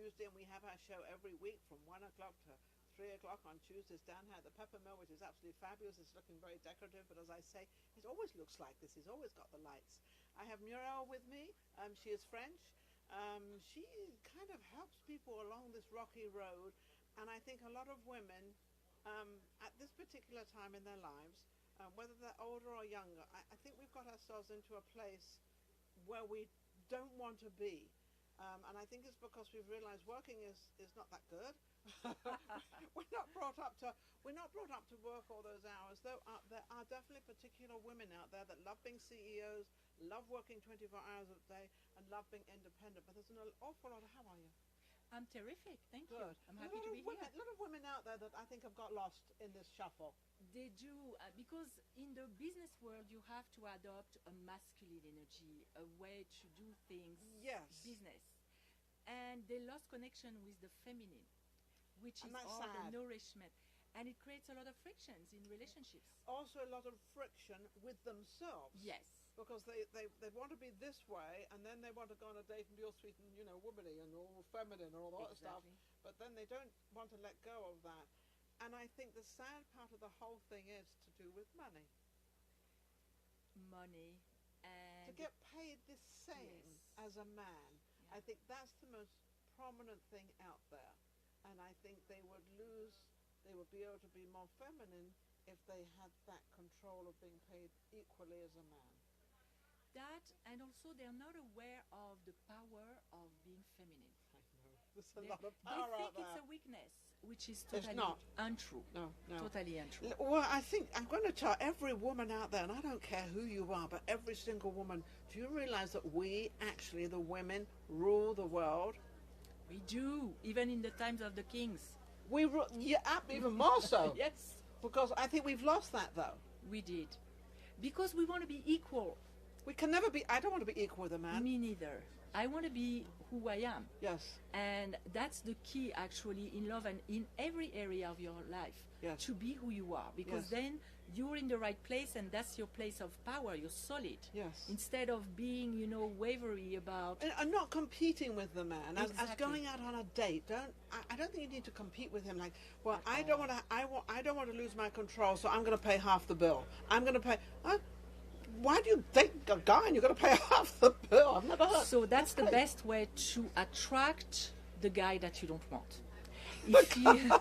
Tuesday, and we have our show every week from 1 o'clock to 3 o'clock on Tuesdays. Dan had the peppermill, which is absolutely fabulous. It's looking very decorative, but as I say, it always looks like this. He's always got the lights. I have Muriel with me. She is French. She kind of helps people along this rocky road, and I think a lot of women at this particular time in their lives, whether they're older or younger, I think we've got ourselves into a place where we don't want to be. And I think it's because we've realized working is not that good. we're not brought up to work all those hours. Though there are definitely particular women out there that love being CEOs, love working 24 hours a day, and love being independent. But there's an awful lot of, how are you? I'm terrific, thank you. Good. I'm happy to be here. A lot of women out there that I think have got lost in this shuffle. They do, because in the business world you have to adopt a masculine energy, a way to do things, Yes. business. And they lost connection with the feminine, which And is that's all the sad. nourishment. And it creates a lot of frictions in relationships. Also a lot of friction with themselves. Yes. Because they want to be this way, and then they want to go on a date and be all sweet and, womanly and all feminine and all that stuff. But then they don't want to let go of that. And I think the sad part of the whole thing is to do with money. Money and... To get paid the same Yes. as a man. Yeah. I think that's the most prominent thing out there. And I think they would be able to be more feminine if they had that control of being paid equally as a man. That, and also they're not aware of the power of being feminine. I know. There's a lot of power They out think there. it's a weakness, which is It's totally not. untrue. No. Totally untrue. Well, I think I'm going to tell every woman out there, and I don't care who you are, but every single woman, do you realize that we, actually, the women, rule the world? We do, even in the times of the kings. We even more so. Yes, Because I think we've lost that, though. we did. Because we want to be equal. We can never be, I don't want to be equal with a man. Me neither. I want to be who I am. Yes. And that's the key, actually, in love and in every area of your life. Yes. To be who you are. Because Yes. then you're in the right place, and that's your place of power. You're solid. Yes. Instead of being, wavery about... And not competing with the man as Exactly. going out on a date. I don't think you need to compete with him. Like, well, I don't want to lose my control, so I'm going to pay half the bill. I'm going to pay. Why do you date a guy and you're going to pay half the bill? I've never heard. So that's the great. best way to attract the guy that you don't want. If you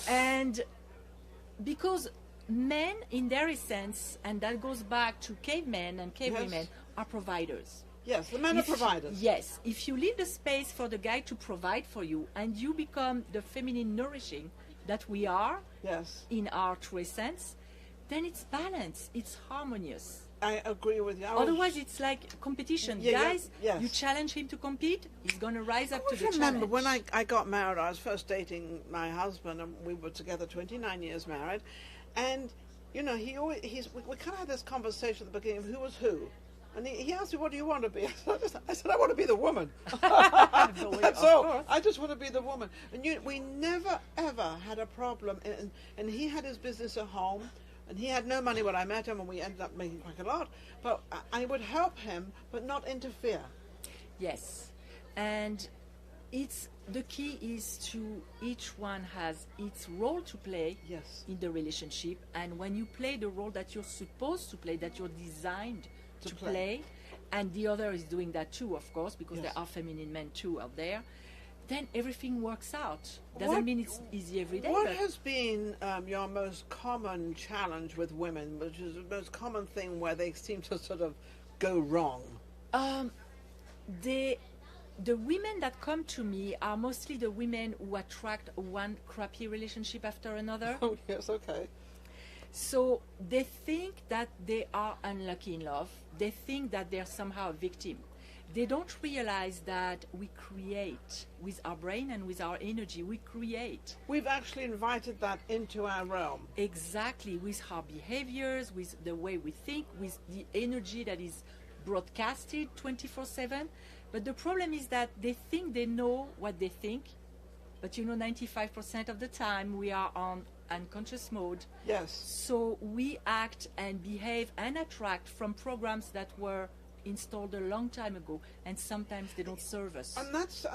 and because men, in their essence, and that goes back to cavemen and cavewomen, Yes. are providers. Yes, the men are If you- providers. Yes, if you leave the space for the guy to provide for you, and you become the feminine nourishing that we are Yes, in our true essence, then it's balanced, it's harmonious. I agree with you. Otherwise, it's like competition. Yeah, yeah, Guys, yes. you challenge him to compete, he's going to rise up I to the always remember challenge. when I got married, I was first dating my husband, and we were together 29 years married. And, we kind of had this conversation at the beginning of who was who. And he asked me, what do you want to be? I said, I want to be the woman. That's of all. course. I just want to be the woman. And we never, ever had a problem. And he had his business at home. And he had no money when I met him, and we ended up making quite a lot. But I would help him, but not interfere. Yes, and the key is to each one has its role to play Yes. in the relationship, and when you play the role that you're supposed to play, that you're designed To to play. play, and the other is doing that too, of course, because Yes. there are feminine men too out there, then everything works out. Doesn't What- mean it's easy every day. What but has been your most common challenge with women, which is the most common thing where they seem to sort of go wrong? The women that come to me are mostly the women who attract one crappy relationship after another. Oh, yes, okay. So they think that they are unlucky in love. They think that they're somehow a victim. They don't realize that we create with our brain and with our energy. We create We've actually invited that into our realm. exactly with our behaviors, with the way we think, with the energy that is broadcasted 24/7. But the problem is that they think they know what they think, but 95% of the time we are on unconscious mode. Yes. So we act and behave and attract from programs that were installed a long time ago, and sometimes they don't serve us. And that's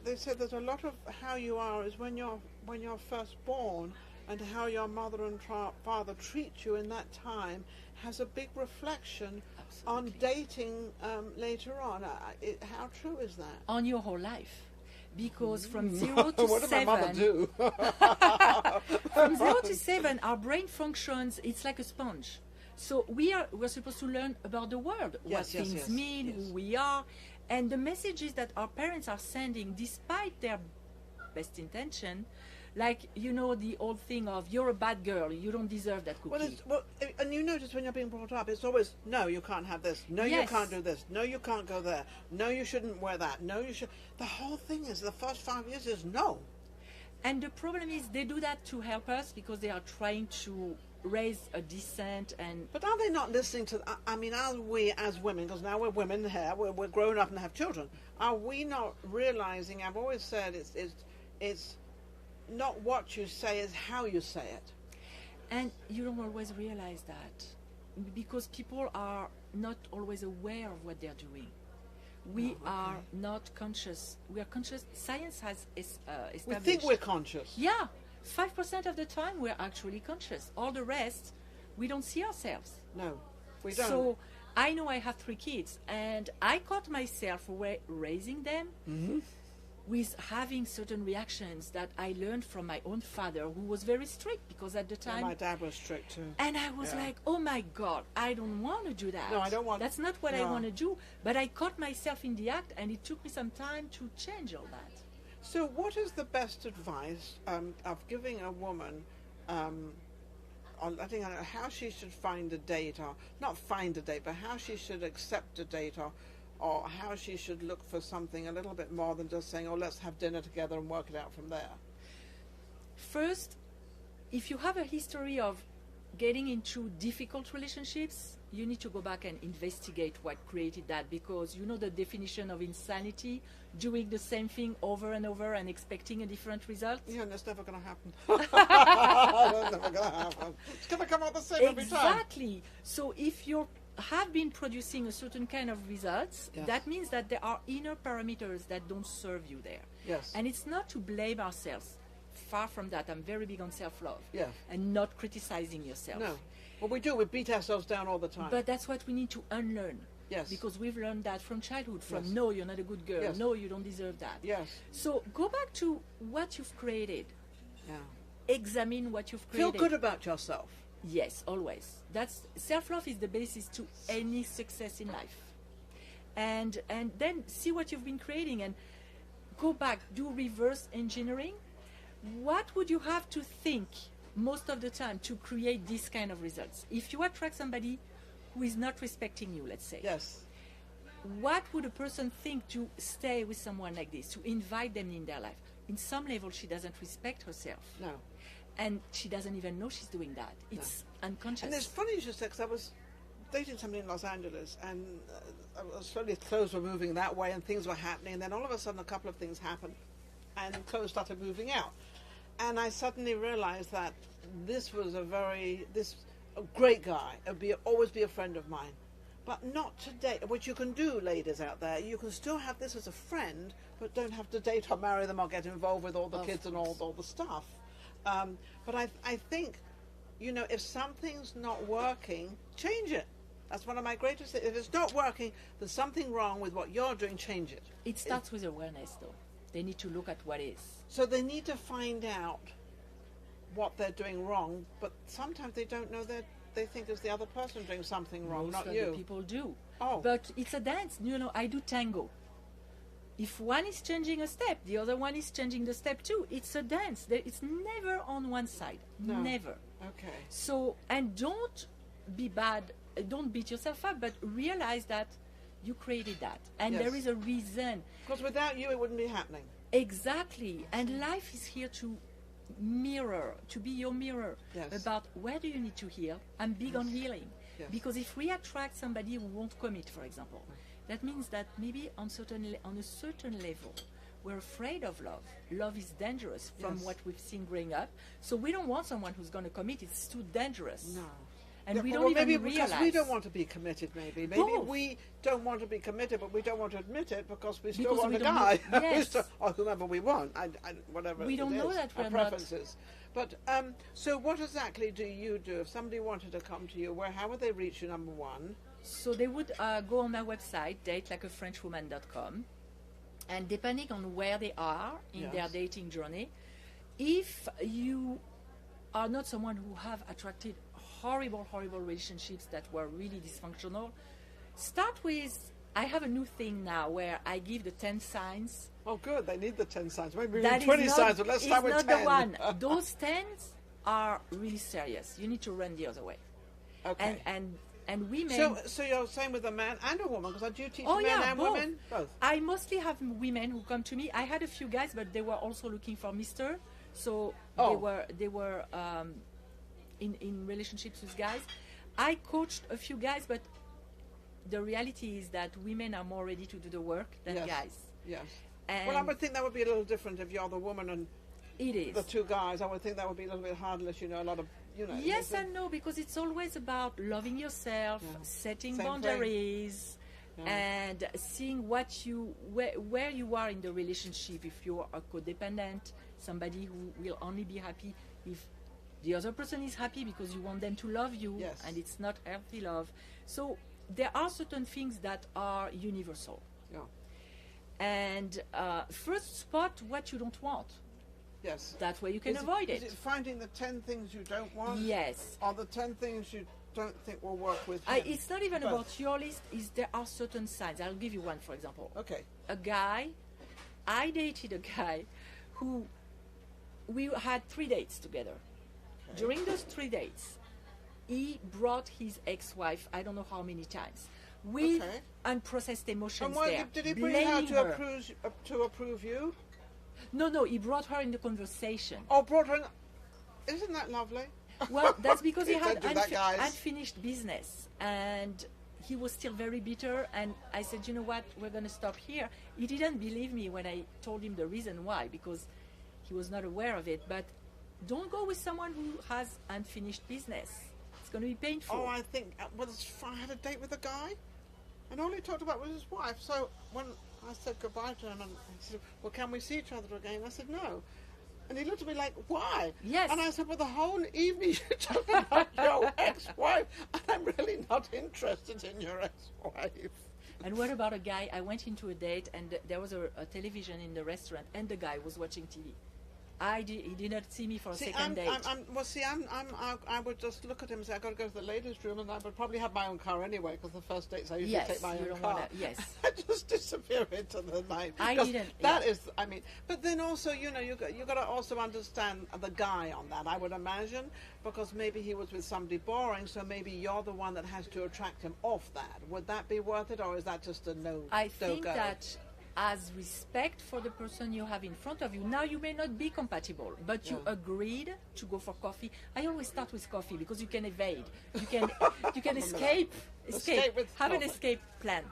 they said that a lot of how you are is when you're first born, and how your mother and father treat you in that time has a big reflection on dating later on. How true is that? On your whole life. Because from 0 to what 7, did my mother do? from 0 to 7, our brain functions, it's like a sponge. So we're supposed to learn about the world, what things mean, who we are. And the messages that our parents are sending, despite their best intention, like, you know, the old thing of, you're a bad girl, you don't deserve that cookie. And you notice when you're being brought up, it's always, no, you can't have this. No, you can't do this. No, you can't go there. No, you shouldn't wear that. No, you should. The whole thing is, the first 5 years is no. And the problem is, they do that to help us because they are trying to raise a decent and... But are they not listening to... I mean, are we as women, because now we're women here, we're grown up and have children, are we not realizing, I've always said, it's not what you say, is how you say it. And you don't always realize that because people are not always aware of what they're doing. We are not conscious. We are conscious. Science has established... We think we're conscious. Yeah. 5% of the time we're actually conscious. All the rest, we don't see ourselves. No, we don't. So I know I have 3 kids, and I caught myself raising them with having certain reactions that I learned from my own father, who was very strict, because at the time... my dad was strict too. And I was like, oh my God, I don't want to do that. No, I don't want... That's not what I want to do. But I caught myself in the act, and it took me some time to change all that. So what is the best advice of giving a woman on letting her know how she should find a date, or not find a date, but how she should accept a date, or how she should look for something a little bit more than just saying, oh, let's have dinner together and work it out from there? First, if you have a history of getting into difficult relationships, you need to go back and investigate what created that, because you know the definition of insanity, doing the same thing over and over and expecting a different result? Yeah, and that's never going to happen. That's never going to happen. It's going to come out the same every time. Exactly. So if you have been producing a certain kind of results, that means that there are inner parameters that don't serve you there. Yes. And it's not to blame ourselves. Far from that. I'm very big on self-love. Yeah. And not criticizing yourself. No. Well, we do. We beat ourselves down all the time. But that's what we need to unlearn. Yes. Because we've learned that from childhood, from no, you're not a good girl, no, you don't deserve that. Yes. So go back to what you've created. Yeah. Examine what you've created. Feel good about yourself. Yes, always. That's self-love is the basis to any success in life. And then see what you've been creating and go back, do reverse engineering. What would you have to think most of the time to create this kind of results? If you attract somebody who is not respecting you, let's say. Yes. What would a person think to stay with someone like this, to invite them in their life? In some level, she doesn't respect herself. No. And she doesn't even know she's doing that. It's unconscious. And it's funny you should say, because I was dating somebody in Los Angeles, and slowly clothes were moving that way and things were happening, and then all of a sudden a couple of things happened and clothes started moving out. And I suddenly realized that this was a great guy. Always be a friend of mine. But not to date, which you can do, ladies out there. You can still have this as a friend, but don't have to date or marry them or get involved with all the kids and all the stuff. But I think, you know, if something's not working, change it. That's one of my greatest things. If it's not working, there's something wrong with what you're doing, change it. It starts with awareness, though. They need to look at what is. So they need to find out what they're doing wrong, but sometimes they don't know that they think it's the other person doing something wrong, not you. Most people do. Oh. But it's a dance. You know, I do tango. If one is changing a step, the other one is changing the step too. It's a dance. It's never on one side. No. Never. Okay. So, and don't be bad. Don't beat yourself up, but realize that you created that. And there is a reason. Because without you, it wouldn't be happening. Exactly. And life is here to mirror, to be your mirror about where do you need to heal. I'm big on healing. Yes. Because if we attract somebody who won't commit, for example, that means that maybe on a certain level, we're afraid of love. Love is dangerous from what we've seen growing up. So we don't want someone who's going to commit. It's too dangerous. No. and we well, don't maybe even because realize. we don't want to be committed. Maybe Both. we don't want to be committed, but we don't want to admit it because we still Because want we a don't know- guy, yes. or whomever we want. Whatever We it don't know is, that our we're not- preferences. But so, what exactly do you do if somebody wanted to come to you? How would they reach you? Number one. So they would go on my website, datelikeafrenchwoman.com, and depending on where they are in Yes. their dating journey, if you are not someone who have attracted horrible relationships that were really dysfunctional, start with, I have a new thing now where I give the 10 signs. Oh, good. They need the 10 signs. Maybe That even 20 is signs, but let's start with not 10. the one. Those 10s are really serious. You need to run the other way. Okay. And women... So you're saying with a man and a woman, because I do teach Oh, men yeah, and both. women? Both. I mostly have women who come to me. I had a few guys, but they were also looking for Mr. So they were in relationships with guys. I coached a few guys, but the reality is that women are more ready to do the work than Yes. guys. Yes. And Well, I would think that would be a little different if you're the woman and it is. the two guys. I would think that would be a little bit hard unless you know a lot of, Yes and no, because it's always about loving yourself, Yeah. setting Same thing. boundaries, Yeah. and seeing where you are in the relationship. If you are codependent, somebody who will only be happy if the other person is happy because you want them to love you, Yes. and it's not healthy love. So there are certain things that are universal. Yeah. And first spot what you don't want. Yes. That way you can Is avoid Is it. it finding the 10 things you don't want? Yes. Or the 10 things you don't think will work with him? It's not even Both. about your list. There are certain signs. I'll give you one, for example. Okay. I dated a guy who we had 3 dates together. Okay. During those 3 dates, he brought his ex-wife, I don't know how many times, with Okay. unprocessed emotions And why there. did he bring her blaming to approve you? No, he brought her in the conversation. Oh, brought her in. Isn't that lovely? Well, that's because he Don't had do that, guys. unfinished business, and he was still very bitter. And I said, you know what, we're going to stop here. He didn't believe me when I told him the reason why, because he was not aware of it. But don't go with someone who has unfinished business. It's going to be painful. Oh, I think I had a date with a guy, and all he talked about was his wife. So when I said goodbye to him, and he said, "Well, can we see each other again?" I said, "No." And he looked at me like, "Why?" Yes. And I said, "Well, the whole evening you talk about your ex-wife, and I'm really not interested in your ex-wife." And what about a guy? I went into a date, and there was a television in the restaurant, and the guy was watching TV. He did not see me for a second date. I would just look at him and say, "I got to go to the ladies' room," and I would probably have my own car anyway, because the first dates I usually Yes, take my you own don't car. wanna- yes. I just disappear into the night. I 'Cause didn't, That yeah. is, I mean, but then also, you got to also understand the guy on that. I would imagine, because maybe he was with somebody boring, so maybe you're the one that has to attract him off that. Would that be worth it, or is that just a no? I think no-go? that as respect for the person you have in front of you, now you may not be compatible, but you Yeah. agreed to go for coffee. I always start with coffee because you can evade. You can escape, Escape with have an coffee. escape plan.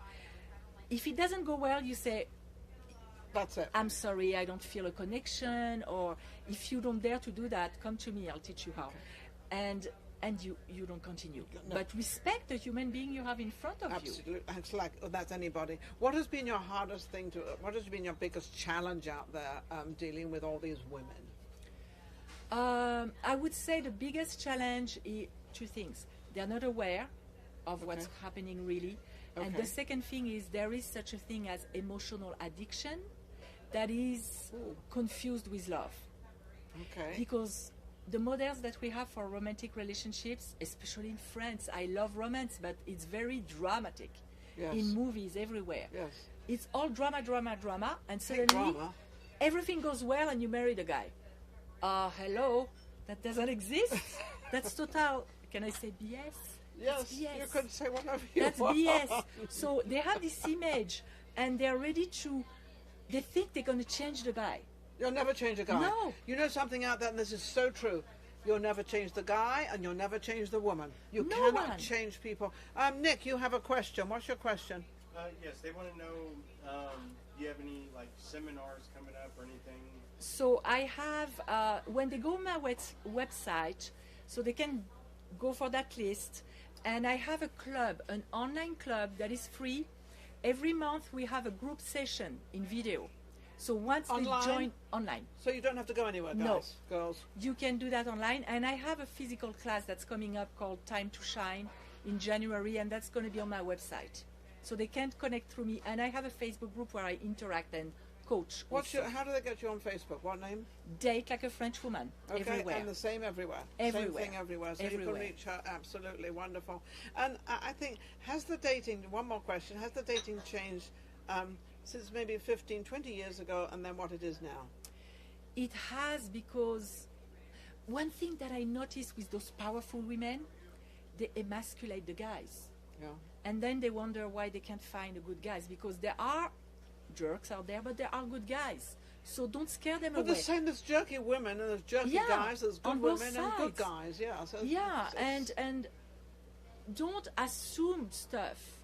If it doesn't go well, you say, That's it. I'm sorry, I don't feel a connection, or if you don't dare to do that, come to me, I'll teach you how. And you don't continue. No. But respect the human being you have in front of you. Absolutely, it's like that's anybody. What has been your hardest thing what has been your biggest challenge out there dealing with all these women? I would say the biggest challenge is 2 things. They're not aware of what's Okay. happening really. And Okay. the second thing is there is such a thing as emotional addiction that is Ooh. confused with love. Okay. Because the models that we have for romantic relationships, especially in France, I love romance, but it's very dramatic. Yes. In movies, everywhere. Yes. It's all drama, and Big suddenly drama. everything goes well and you marry the guy. Hello, that doesn't exist. That's total, can I say BS? Yes, That's BS. you can say whatever you That's want. BS. So they have this image and they're ready they think they're going to change the guy. You'll never change a guy. No. You know something out there, and this is so true. You'll never change the guy, and you'll never change the woman. You No cannot one. change people. Nick, you have a question. What's your question? Yes, they want to know, do you have any like seminars coming up or anything? So I have, when they go on my website, so they can go for that list. And I have a club, an online club that is free. Every month we have a group session in video. So once Online? they join online, So you don't have to go anywhere, guys, No. girls. you can do that online. And I have a physical class that's coming up called Time to Shine in January, and that's going to be on my website. So they can't connect through me. And I have a Facebook group where I interact and coach. How do they get you on Facebook? What name? Date Like a French Woman. Okay, Everywhere. and the same everywhere. Everywhere. Same thing everywhere. So you Everywhere. can reach her. Absolutely wonderful. And I think, one more question, has the dating changed since maybe 15, 20 years ago and then what it is now? It has, because one thing that I noticed with those powerful women, they emasculate the guys. Yeah. And then they wonder why they can't find a good guys, because there are jerks out there, but there are good guys. So don't scare them But away. the same, there's jerky women and there's jerky Yeah, guys, there's good on both women and good sides. guys. Yeah. So Yeah, it's- and don't assume stuff.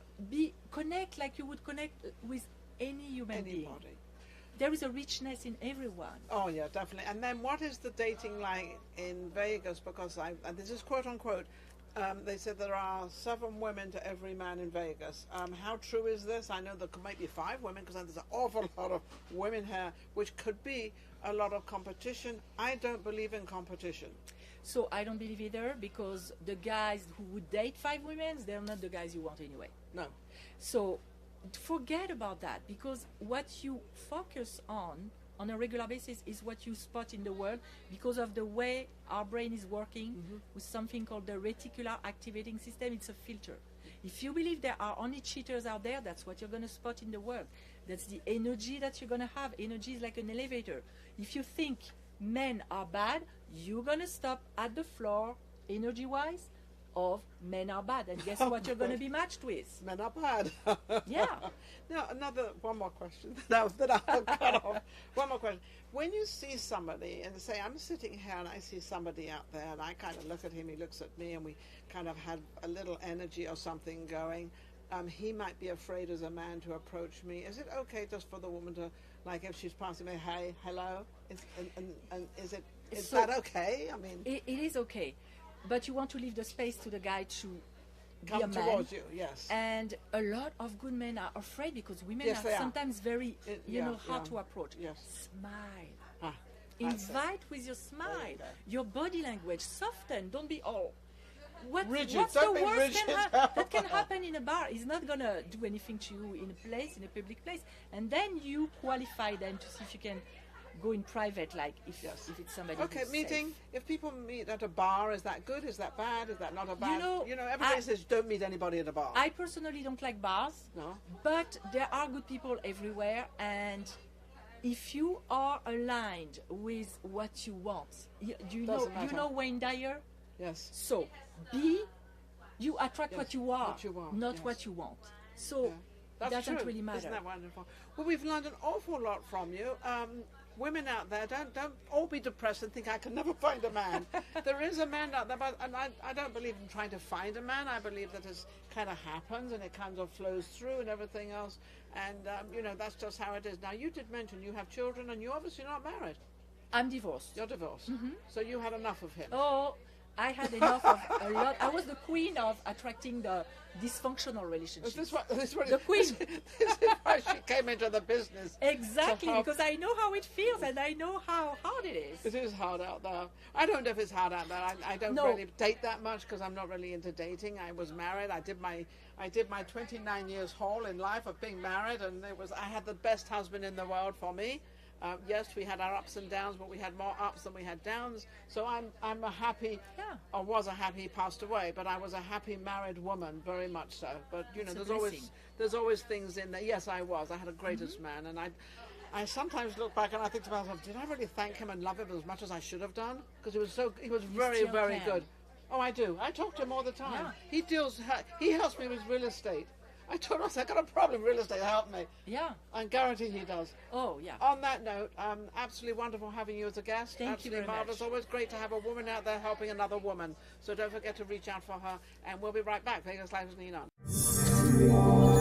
Connect like you would connect with any human being. anybody. There is a richness in everyone. Oh yeah, definitely. And then what is the dating like in Vegas? Because and this is quote unquote, they said there are 7 women to every man in Vegas. How true is this? I know there might be 5 women because there's an awful lot of women here, which could be a lot of competition. I don't believe in competition. So I don't believe either, because the guys who would date 5 women, they're not the guys you want anyway. No. So forget about that, because what you focus on a regular basis is what you spot in the world, because of the way our brain is working with something called the reticular activating system. It's a filter. If you believe there are only cheaters out there, that's what you're going to spot in the world. That's the energy that you're going to have. Energy is like an elevator. If you think men are bad, you're going to stop at the floor, energy-wise, of men are bad. And guess what you're going to be matched with? Men are bad. Yeah. Now, one more question that I'll cut off. One more question. When you see somebody and say, I'm sitting here and I see somebody out there and I kind of look at him, he looks at me, and we kind of had a little energy or something going, he might be afraid as a man to approach me. Is it okay just for the woman to, like if she's passing me, hey, hello? And is So- that okay? I mean, It is okay. But you want to leave the space to the guy to be a come man. towards you, yes. And a lot of good men are afraid, because women Yes, they are are. sometimes very, Yeah, hard yeah. to approach. Yes. Smile. Ah, that's it. Invite with your smile. go. Your body language. Soften. Don't be all. Rigid. What's Don't the be worst rigid. that can happen in a bar? He's not going to do anything to you in a public place. And then you qualify them to see if you can go in private, like if it's somebody Okay, who's meeting. safe. If people meet at a bar, is that good? Is that bad? Is that not a bad? know, everybody says don't meet anybody at a bar. I personally don't like bars. No. But there are good people everywhere, and if you are aligned with what you want, you Doesn't matter. know Wayne Dyer. Yes. So you attract Yes, what you are, what you want, not yes. what you want. So it That's doesn't true. really matter. Isn't that wonderful? Well, we've learned an awful lot from you. Women out there, don't all be depressed and think I can never find a man. There is a man out there, and I don't believe in trying to find a man. I believe that it kind of happens and it kind of flows through and everything else. And that's just how it is. Now, you did mention you have children, and you're obviously not married. I'm divorced. You're divorced, so you had enough of him. Oh, I had enough of a lot. I was the queen of attracting the dysfunctional relationships. This is The queen. This is why she came into the business. Exactly, to help. because I know how it feels and I know how hard it is. It is hard out there. I don't know if it's hard out there. I don't No. really date that much because I'm not really into dating. I was married. I did my 29 years whole in life of being married, and I had the best husband in the world for me. Yes, we had our ups and downs, but we had more ups than we had downs. So I'm a happy, Yeah. I was a happy, he passed away, but I was a happy married woman, very much so. But It's a there's always things in there. Yes, I was. I had a greatest man, and I sometimes look back and I think to myself, did I really thank him and love him as much as I should have done? Because he was very, still very can. good. Oh, I do. I talk to him all the time. Yeah. He helps me with real estate. I told him, I got a problem, real estate, help me. Yeah. I guarantee he does. Oh, yeah. On that note, absolutely wonderful having you as a guest. Thank you absolutely very marvelous. much. Always great to have a woman out there helping another woman. So don't forget to reach out for her, and we'll be right back. Vegas Live is Lean On.